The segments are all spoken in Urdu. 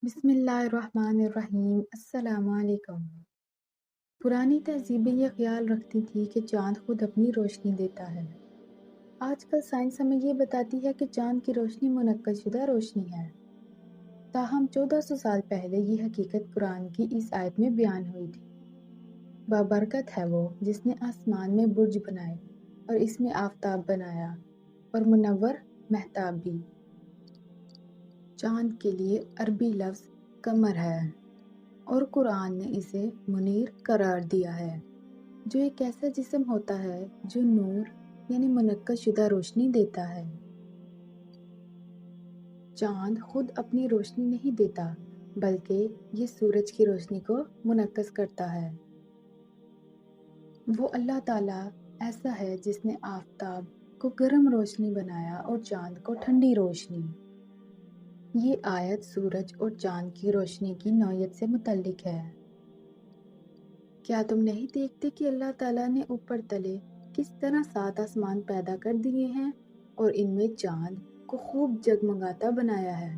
بسم اللہ الرحمن الرحیم۔ السلام علیکم۔ پرانی تہذیبیں یہ خیال رکھتی تھی کہ چاند خود اپنی روشنی دیتا ہے۔ آج کل سائنس ہمیں یہ بتاتی ہے کہ چاند کی روشنی منعکس شدہ روشنی ہے۔ تاہم 1400 سال پہلے یہ حقیقت قرآن کی اس آیت میں بیان ہوئی تھی۔ بابرکت ہے وہ جس نے آسمان میں برج بنائے اور اس میں آفتاب بنایا اور منور مہتاب بھی۔ چاند کے لیے عربی لفظ قمر ہے اور قرآن نے اسے منیر قرار دیا ہے، جو ایک ایسا جسم ہوتا ہے جو نور یعنی منعکس شدہ روشنی دیتا ہے۔ چاند خود اپنی روشنی نہیں دیتا بلکہ یہ سورج کی روشنی کو منعکس کرتا ہے۔ وہ اللہ تعالیٰ ایسا ہے جس نے آفتاب کو گرم روشنی بنایا اور چاند کو ٹھنڈی روشنی۔ یہ آیت سورج اور چاند کی روشنی کی نوعیت سے متعلق ہے۔ کیا تم نہیں دیکھتے کہ اللہ تعالیٰ نے اوپر تلے کس طرح 7 آسمان پیدا کر دیے ہیں اور ان میں چاند کو خوب جگمگاتا بنایا ہے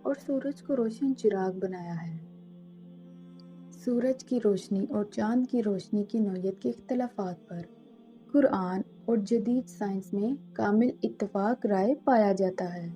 اور سورج کو روشن چراغ بنایا ہے۔ سورج کی روشنی اور چاند کی روشنی کی نوعیت کے اختلافات پر قرآن اور جدید سائنس میں کامل اتفاق رائے پایا جاتا ہے۔